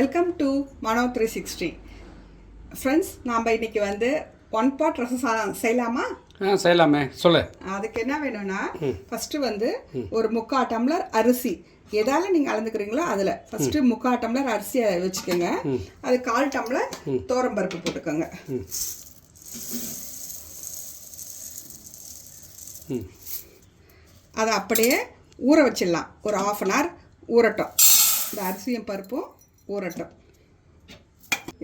Welcome to MANO 360. Friends, நாம் இன்றைக்கி வந்து 1 pot ரசம் சாதம் செய்யலாமா? செய்யலாமே, சொல்லு. அதுக்கு என்ன வேணும்னா, ஃபஸ்ட்டு வந்து ஒரு 3/4 டம்ளர் அரிசி, எதால நீங்கள் அளந்துக்கிறீங்களோ அதில் ஃபஸ்ட்டு 3/4 டம்ளர் அரிசியை வச்சுக்கோங்க. அது 1/4 டம்ளர் துவரம்பருப்பு போட்டுக்கோங்க. அதை அப்படியே ஊற வச்சிடலாம். ஒரு 1/2 hour ஊறட்டும். இந்த அரிசியும் பருப்பும் ஊறட்டும்.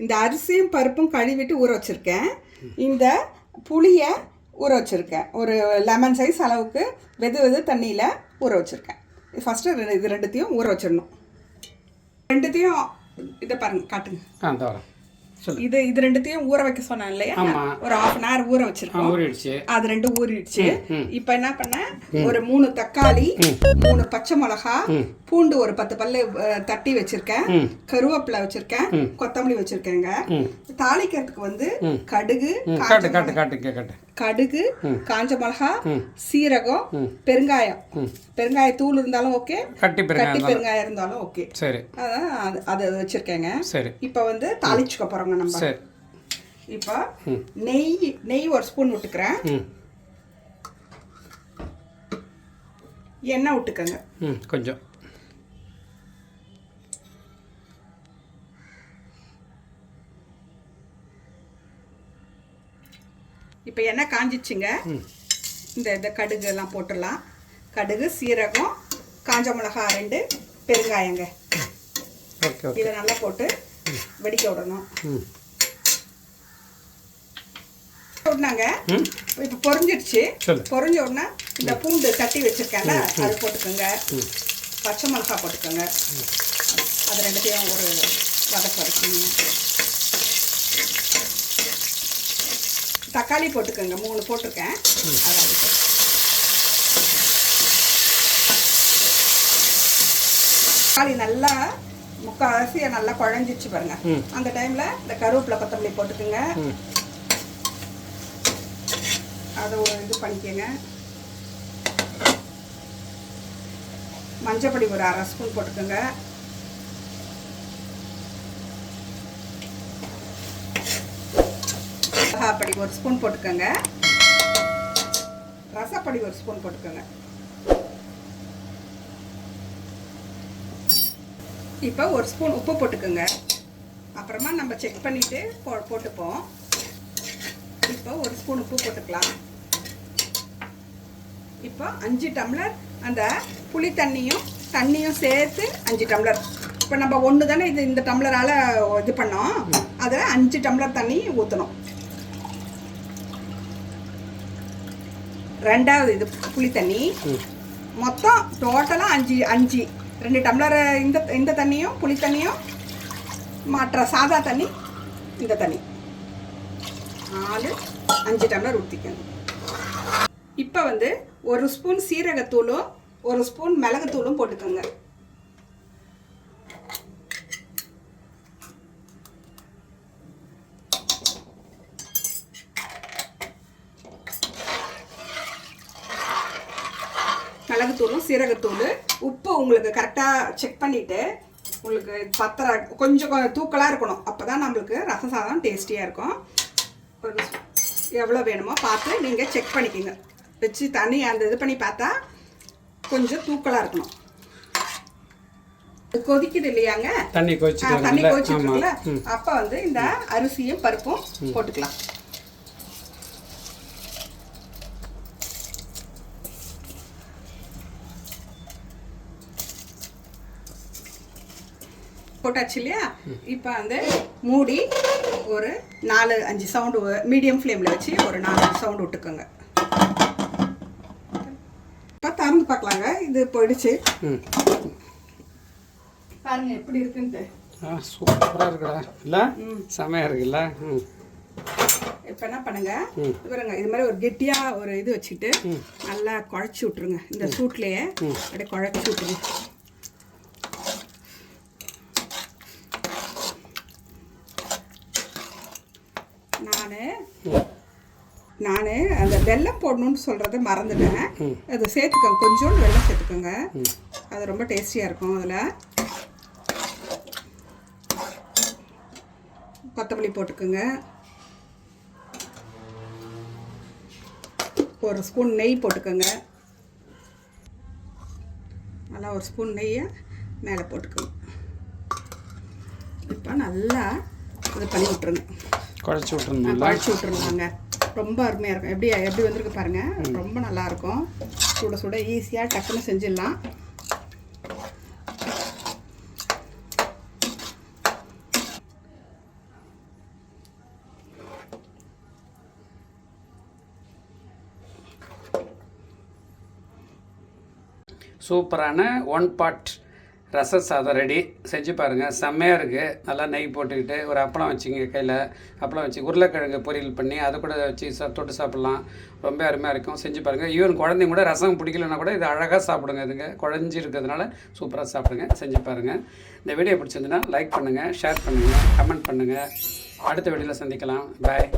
இந்த அரிசியும் பருப்பும் கழுவிட்டு ஊற வச்சுருக்கேன். இந்த புளியை ஊற வச்சுருக்கேன். ஒரு லெமன் சைஸ் அளவுக்கு வெது தண்ணியில் ஊற வச்சுருக்கேன். ஃபஸ்ட்டு இது ரெண்டுத்தையும் ஊற வச்சிடணும். ரெண்டுத்தையும் இதை பாருங்கள், காட்டுங்க. இது ரெண்டுத்தையும் ஊற வைக்க சொன்னேன் இல்லையா? ஒரு 1/2 hour ஊற வச்சிருக்கோம். அது ரெண்டும் ஊறிடுச்சு. இப்போ என்ன பண்ணேன், ஒரு 3 தக்காளி, 3 பச்சை மிளகா, பூண்டு ஒரு 10 பல்லு தட்டி வச்சிருக்கேன், கருவேப்பிலை வச்சிருக்கேன், கொத்தமல்லி வச்சிருக்கேங்க. தாளிக்கிறதுக்கு வந்து கடுகு, காஞ்ச மிளகா, சீரகம், பெருங்காய தூள் இருந்தாலும் ஓகே, கட்டி பெருங்காயம் இருந்தாலும் ஓகே. சரி, அதான் அதை வச்சிருக்கேங்க. சரி, இப்போ வந்து தாளிச்சுக்க போறோங்க நம்ம. இப்போ நெய் 1 ஸ்பூன் விட்டுக்கிறேன். எண்ணெய் விட்டுக்கங்க கொஞ்சம். இப்போ எண்ணெய் காஞ்சிச்சுங்க. இந்த கடுகு எல்லாம் போட்டுடலாம். கடுகு, சீரகம், காஞ்ச மிளகா 2, பெருங்காயங்க. இதை நல்லா போட்டு வெடிக்க விடணும். விடனாங்க. இப்போ பொரிஞ்சிடுச்சு. பொரிஞ்ச உடனே இந்த பூண்டு தட்டி வச்சிருக்கேன்ல, அது போட்டுக்கோங்க. பச்சை மிளகா போட்டுக்கோங்க. அது ரெண்டுத்தையும் ஒரு வதக்கி. தக்காளி போட்டுக்கோங்க. 3 போட்டிருக்கேன். அதாவது தக்காளி நல்லா முக்கால்வாசி நல்லா குழஞ்சிச்சு பாருங்க. அந்த டைம்ல இந்த கருவேப்பிலை, கொத்தமல்லி போட்டுக்கோங்க. அதை ஒரு இது பண்ணிக்கோங்க. மஞ்சப்பொடி ஒரு 1/2 ஸ்பூன் போட்டுக்கோங்க. மிளகாப்பொடி 1 ஸ்பூன் போட்டுக்கோங்க. ரசப்பொடி 1 ஸ்பூன் போட்டுக்கோங்க. இப்போ 1 ஸ்பூன் உப்பு போட்டுக்கோங்க. அப்புறமா நம்ம செக் பண்ணிவிட்டு போட்டுப்போம். இப்போ 1 ஸ்பூன் உப்பு போட்டுக்கலாம். இப்போ 5 டம்ளர் அந்த புளி தண்ணியும் சேர்த்து 5 டம்ளர். இப்போ நம்ம 1 தானே இந்த டம்ளரால் இது பண்ணோம், அதை 5 டம்ளர் தண்ணி ஊற்றணும். 2வது இது புளி தண்ணி. மொத்தம் டோட்டலாக 5 2 டம்ளர் இந்த தண்ணியும் புளி தண்ணியும், மற்ற சாதா தண்ணி இந்த தண்ணி 5 டம்ளர் ஊற்றிக்கணும். இப்போ வந்து 1 ஸ்பூன் சீரகத்தூளும் 1 ஸ்பூன் மிளகுத்தூளும் போட்டுக்கோங்க. மிளகுத்தூளும் சீரகத்தூள், உப்பு உங்களுக்கு கரெக்டாக செக் பண்ணிவிட்டு, உங்களுக்கு கொஞ்சம் தூக்கலாக இருக்கணும். அப்போ தான் நம்மளுக்கு ரசம் சாதம் டேஸ்டியாக இருக்கும். எவ்வளோ வேணுமோ பார்த்து நீங்கள் செக் பண்ணிக்கோங்க. வச்சு தண்ணி அந்த இது பண்ணி பார்த்தா கொஞ்சம் தூக்கலாக இருக்கணும். கொதிக்குது இல்லையாங்க, தண்ணி கொதிச்சுருக்குல்ல, அப்போ வந்து இந்த அரிசியும் பருப்பும் போட்டுக்கலாம். போட்டாச்சு இல்லையா? இப்போ வந்து மூடி ஒரு 4-5 சவுண்டு மீடியம் ஃப்ளேமில் வச்சு ஒரு 4-5 சவுண்டு விட்டுக்கோங்க. இப்போ திறந்து பார்க்கலாங்க. இது போயிடுச்சு பாருங்க எப்படி இருக்குன்ட்டு. சூப்பராக இருக்குடா, இல்லை? செமையாக இருக்குல்ல? இப்போ என்ன பண்ணுங்க, பாருங்க, இது மாதிரி ஒரு கெட்டியாக ஒரு இது வச்சுட்டு நல்லா குழச்சி விட்ருங்க. இந்த சூட்லேயே அப்படியே குழச்சி விட்ருங்க. நான் அந்த வெல்லம் போடணும்னு சொல்கிறத மறந்துட்டேன். அது சேர்த்துக்கோங்க, கொஞ்சோண்டு வெல்லம் சேர்த்துக்கோங்க. அது ரொம்ப டேஸ்டியாக இருக்கும். அதில் கொத்தமல்லி போட்டுக்கோங்க. 1 ஸ்பூன் நெய் போட்டுக்கோங்க. நல்லா 1 ஸ்பூன் நெய்யை மேலே போட்டுக்கோங்க. இப்போ நல்லா இது பண்ணி விட்ருங்க. குழச்சி விட்டுருங்க. குழச்சி விட்ருந்தாங்க. ரொம்ப அருமையாக இருக்கும். எப்படி வந்திருக்கு பாருங்கள். ரொம்ப நல்லாயிருக்கும். சுட சுட ஈஸியாக டக்குன்னு செஞ்சிடலாம். சூப்பரான 1 பாட் ரச சாதம் ரெடி. செஞ்சு பாருங்கள், செம்மையாக இருக்குது. நல்லா நெய் போட்டுக்கிட்டு ஒரு அப்பளம் வச்சுங்க, கையில் அப்பளம் வச்சு உருளைக்கிழங்கு பொரியல் பண்ணி அதை கூட வச்சு தொட்டு சாப்பிட்லாம். ரொம்ப அருமையாக இருக்கும். செஞ்சு பாருங்கள். ஈவன் குழந்தைங்க கூட ரசம் பிடிக்கலன்னா கூட இது அழகாக சாப்பிடுங்க. இதுங்க குழஞ்சி இருக்கிறதுனால சூப்பராக சாப்பிடுங்க. செஞ்சு பாருங்கள். இந்த வீடியோ பிடிச்சிருந்துன்னா லைக் பண்ணுங்கள், ஷேர் பண்ணுங்கள், கமெண்ட் பண்ணுங்கள். அடுத்த வீடியோவில் சந்திக்கலாம். பாய்.